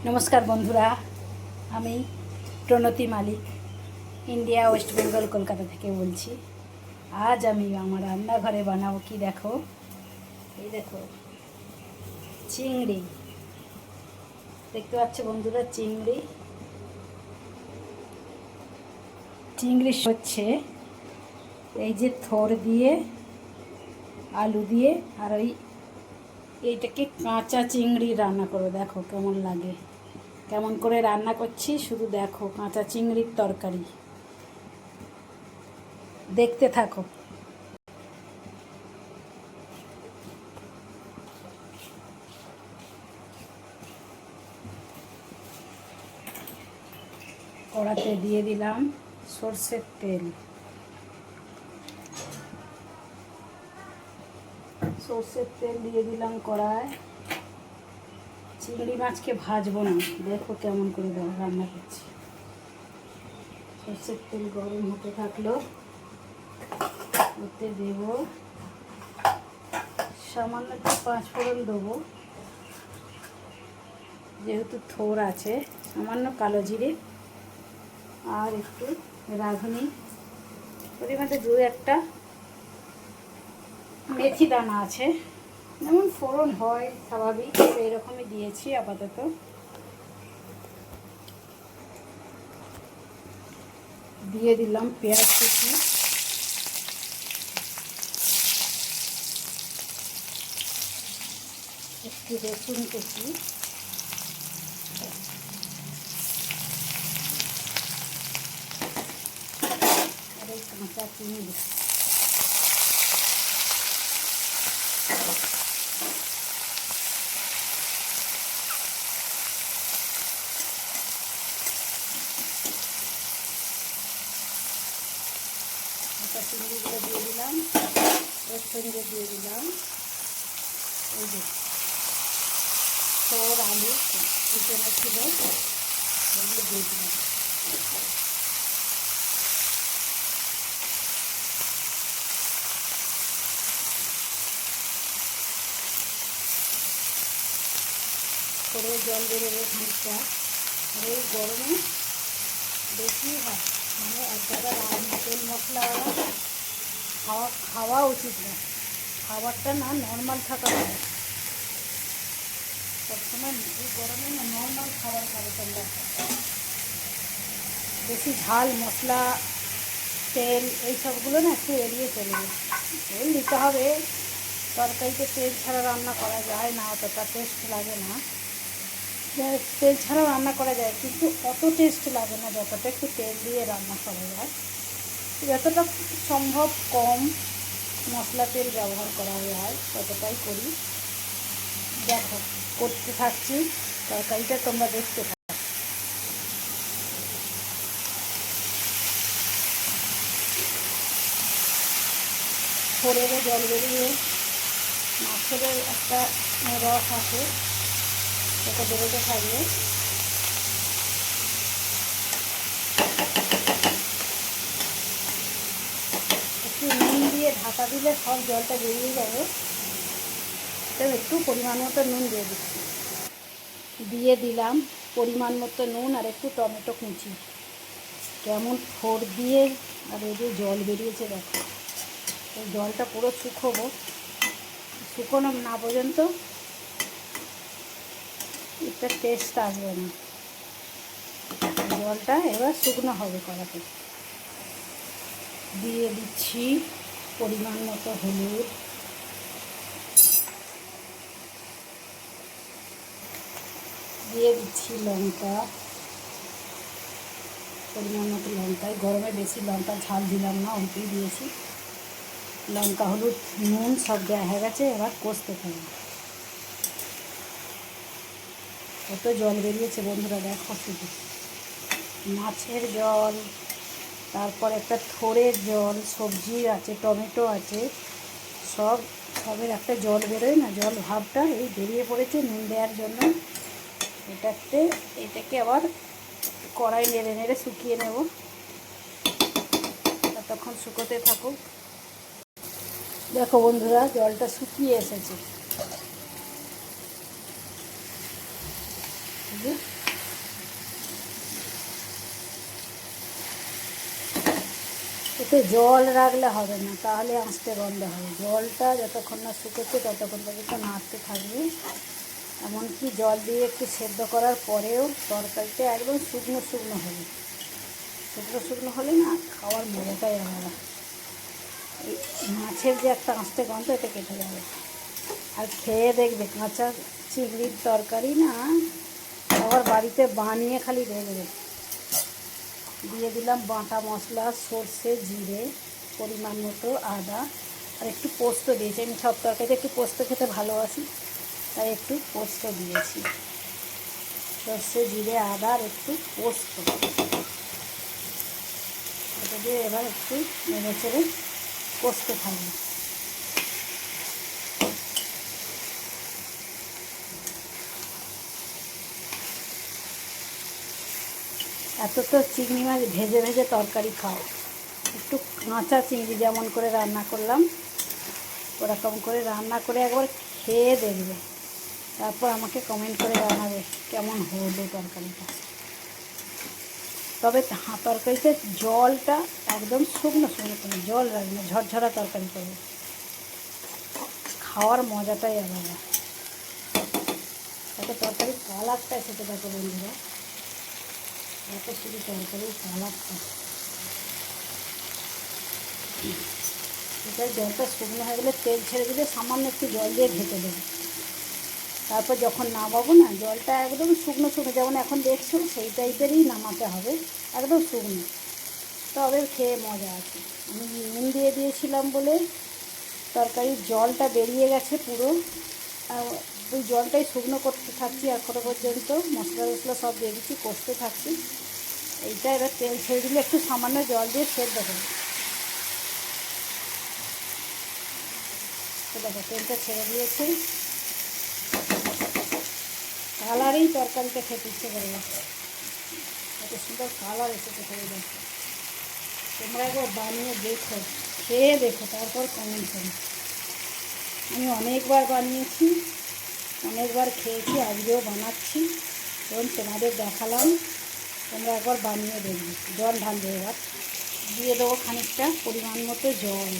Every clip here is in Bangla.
নমস্কার বন্ধুরা, আমি প্রণতি মালিক ইন্ডিয়া ওয়েস্ট বেঙ্গল কলকাতা থেকে বলছি। আজ আমি আমার রান্নাঘরে বানাবো কি দেখো, এই দেখো চিংড়ি। দেখতে পাচ্ছ বন্ধুরা, চিংড়ি হচ্ছে এই যে থোর দিয়ে আলু দিয়ে আর এইটাকে কাঁচা চিংড়ি রান্না করো। দেখো কেমন লাগে, কেমন করে রান্না করছি শুধু দেখো। কাঁচা চিংড়ির তরকারি, দেখতে থাকো। কড়াতে দিয়ে দিলাম সর্ষের তেল। দিয়ে দিলাম কড়ায়। চিংড়ি মাছকে ভাজবো না, দেখো কেমন করে রান্না করছি। সর্ষের তেল গরম হতে থাকলো, ওতে দেব সামান্য একটু 5 ফোড়ন দেবো, যেহেতু থোর আছে। সামান্য কালো জিরে আর একটু রাঁধুনি পরিমাণে 2-1টা মেথি দানা আছে, যেমন ফোড়ন হয় স্বাভাবিক এইরকমই দিয়েছি আপাতত। দিয়ে দিলাম পেঁয়াজ কুচি, একটু রসুন কুচি, আর এই কাঁচা চিংড়ি। চিংড়িগুলো দিয়ে দিলাম, এর সঙ্গে দিয়ে দিলাম এই যে থোর আলু কুচানো ছিল, ওগুলো দিয়ে দিলাম। করে জল বেরোবে খানিকটা। আর এই গরমে বেশি হয়, মানে এক জায়গায় তেল মশলা খাওয়া উচিত না। খাবারটা না নর্মাল থাকা ভালো। সবসময় এই গরমে না নর্মাল খাবার খাবে তোমরা। বেশি ঝাল মশলা তেল এইসবগুলো না একটু এড়িয়ে চলবে। তেল দিতে হবে, তরকারিতে তেল ছাড়া রান্না করা যায় না, অতটা টেস্ট লাগে না। তেল ছাড়াও রান্না করা যায়, কিন্তু অত টেস্ট লাগে না যতটা একটু তেল দিয়ে রান্না করা যায়। যতটা সম্ভব কম মশলা তেল ব্যবহার করা যায় ততটাই করি। দেখো করতে থাকছি, তরকারিটা তোমরা দেখতে থাকো। ফোড়েরও জল বেরিয়ে মাছের একটা রস আছে, সেটা বেরোতে থাকবে। একটু নুন দিয়ে ঢাকা দিলে সব জলটা বেরিয়ে যাবে। তবে একটু পরিমাণ মতো নুন দিয়ে দিলাম পরিমাণ মতো নুন আর একটু টমেটো কুচি। কেমন ফোর দিয়ে আর এই যে জল বেরিয়েছে দেখো। এই জলটা পুরো শুকোনো না পর্যন্ত একটা টেস্ট আসবে না। জলটা এবার শুকনো হবে। কড়াতে দিয়ে দিচ্ছি পরিমাণ মতো হলুদ, দিয়ে দিচ্ছি লঙ্কা, পরিমাণ মতো লঙ্কায়। গরমে বেশি লঙ্কা ঝাল দিলাম না, অল্পই দিয়েছি। লঙ্কা হলুদ নুন সব দেওয়া হয়ে গেছে, এবার কষতে থাকবে। কত জল বেরিয়েছে বন্ধুরা দেখো, শুধু মাছের জল, তারপর একটা থোড়ের জল, সবজি আছে, টমেটো আছে, সবের একটা জল বেরোয় না, জল ভাবটা এই বেরিয়ে পড়েছে নুন দেওয়ার জন্য। এটাকে আবার কড়াই নেড়ে নেড়ে শুকিয়ে নেব। ততক্ষণ শুকোতে থাকুক। দেখো বন্ধুরা, জলটা শুকিয়ে এসেছে। রাখবো। এতে জল রাখলে হবে না, তাহলে আঁচতে গন্ধ হবে। জলটা যতক্ষণ না শুকোচ্ছে ততক্ষণ পর্যন্ত নাড়তে থাকবে। এমনকি জল দিয়ে একটু সেদ্ধ করার পরেও তরকারিটা একদম শুকনো শুকনো হবে। শুকনো শুকনো হলে না খাওয়ার মজাটাই আলাদা। এই মাছের যে একটা আঁচতে গন্ধ, এটা কেটে যাবে। আর খেয়ে দেখবে কাঁচা চিংড়ির তরকারি না, আবার বাড়িতে বানিয়ে খালি দেখবে। দিয়ে দিলাম বাটা মশলা, সর্ষে, জিরে, পরিমাণ মতো আদা, আর একটু পোস্ত দিয়েছি। আমি সব তরকারিতে একটু পোস্ত খেতে ভালোবাসি, তাই একটু পোস্ত দিয়েছি। সর্ষে, জিরে, আদা আর একটু পোস্ত, এটা দিয়ে এবার একটু নেড়ে চেড়ে কষতে থাকবে। এত তো চিংড়ি মাছ ভেজে ভেজে তরকারি খাও, একটু কাঁচা চিংড়ি যেমন করে রান্না করলাম ওরকম করে রান্না করে একবার খেয়ে দেখবে, তারপর আমাকে কমেন্ট করে জানাবে কেমন হলো তরকারিটা। তবে তরকারিতে জলটা একদম শুকনো শুকনো করে, জল রাখবে না, ঝরঝরা তরকারি করবে, খাওয়ার মজাটাই আলাদা। তাতে তরকারির কালারটা সেটা দেখো বন্ধুরা, এত শুধু তরকারির কালারটা। এটা জলটা শুকনো হয়ে গেলে তেল ছেড়ে দিলে সামান্য একটু জল দিয়ে ঢেকে দেবে। তারপর যখন নামাবো না, জলটা একদম শুকনো শুকনো যেমন এখন দেখছো সেই টাইপেরই নামাতে হবে, একদম শুকনো, তবে খেয়ে মজা আছে। আমি নুন দিয়ে দিয়েছিলাম বলে তরকারির জলটা বেরিয়ে গেছে পুরো, আর ওই জলটাই শুকনো করতে থাকছি এখনো পর্যন্ত। মশলা টশলা সব দিয়ে দিচ্ছি, কষতে থাকছি। এইটা এবার তেল ছেড়ে দিলে একটু সামান্য জল দিয়ে সেদ্ধ করবো। দেখো তেলটা ছেড়ে দিয়েছি, কালারেই তরকারিটা খেতে ইচ্ছে করে যাচ্ছে, এত সুন্দর কালার এসেছে। করে দেখো তোমরা একবার বানিয়ে দেখো, খেয়ে দেখো, তারপর কমেন্ট করো। আমি অনেকবার বানিয়েছি, অনেকবার খেয়েছি, আজকেও বানাচ্ছি এবং তোমাদের দেখালাম। তোমরা একবার বানিয়ে দেখবে। জল ঢালবে, এবার দিয়ে দেবো খানিকটা পরিমাণ মতো জল,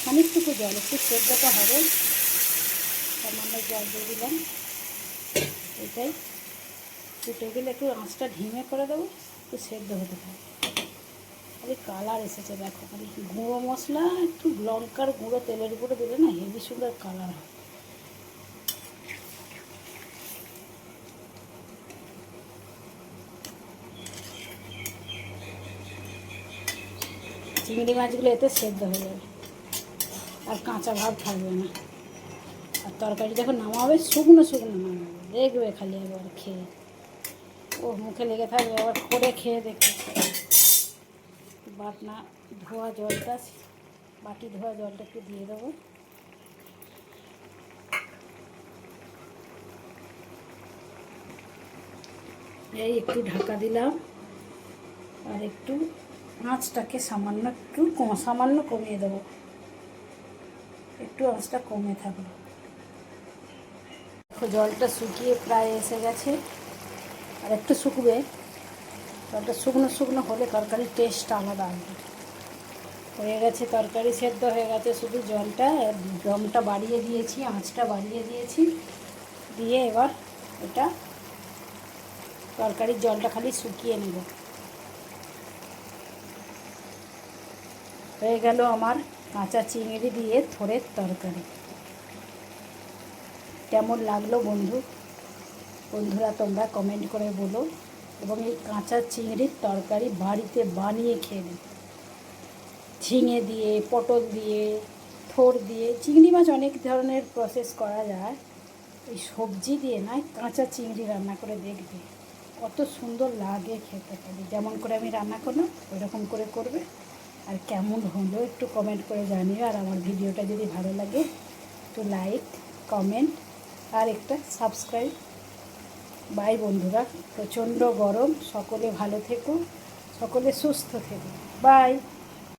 খানিকটুকু জল, একটু সেদ্ধটা হবে, সামান্য জল দিয়ে দিলাম। এটাই ফুটে গেলে একটু আঁচটা ঢিমে করে দেবো, একটু সেদ্ধ হতে থাকবে। খালি কালার এসেছে দেখো, খালি গুঁড়ো মশলা একটু লঙ্কার গুঁড়ো তেলের উপরে দিলে না হেভি সুন্দর কালার হয়। চিংড়ি মাছগুলো এতে সেদ্ধ হয়ে যাবে, আর কাঁচা ভাব থাকবে না। আর তরকারি যখন নামাবে শুকনো শুকনো নামাবে, দেখবে খালি একবার খেয়ে, ও মুখে লেগে থাকবে, আবার করে খেয়ে দেখবে। বাটনা ধোয়া জলটা, বাটি ধোয়া জলটা একটু দিয়ে দেবো। এই একটু ঢাকা দিলাম, আর একটু আঁচটাকে সামান্য একটু সামান্য কমিয়ে দেবো, একটু আঁচটা কমে থাকবে। জলটা শুকিয়ে প্রায় এসে গেছে, আর একটু শুকবে। জলটা শুকনো শুকনো হলে তরকারির টেস্টটা আলাদা আসবে। হয়ে গেছে, তরকারি সেদ্ধ হয়ে গেছে, শুধু জলটা, দমটা বাড়িয়ে দিয়েছি, আঁচটা বাড়িয়ে দিয়েছি, দিয়ে এবার এটা তরকারির জলটা খালি শুকিয়ে নেব। হয়ে গেল আমার কাঁচা চিংড়ি দিয়ে থোড়ের তরকারি। কেমন লাগলো বন্ধুরা তোমরা কমেন্ট করে বলো, এবং এই কাঁচা চিংড়ির তরকারি বাড়িতে বানিয়ে খেয়ে নিন। ঝিঙে দিয়ে, পটল দিয়ে, থোড় দিয়ে, চিংড়ি মাছ অনেক ধরনের প্রসেস করা যায়, এই সবজি দিয়ে নয়, কাঁচা চিংড়ি রান্না করে দেখবে কত সুন্দর লাগে খেতে পারি। যেমন করে আমি রান্না করলাম ওইরকম করে করবে, আর কেমন হলো একটু কমেন্ট করে জানিও। আর আমার ভিডিওটা যদি ভালো লাগে একটু লাইক, কমেন্ট আর একটা সাবস্ক্রাইব। বাই বন্ধুরা, প্রচণ্ড গরম, সকলে ভালো থেকো, সকলে সুস্থ থেকো, বাই।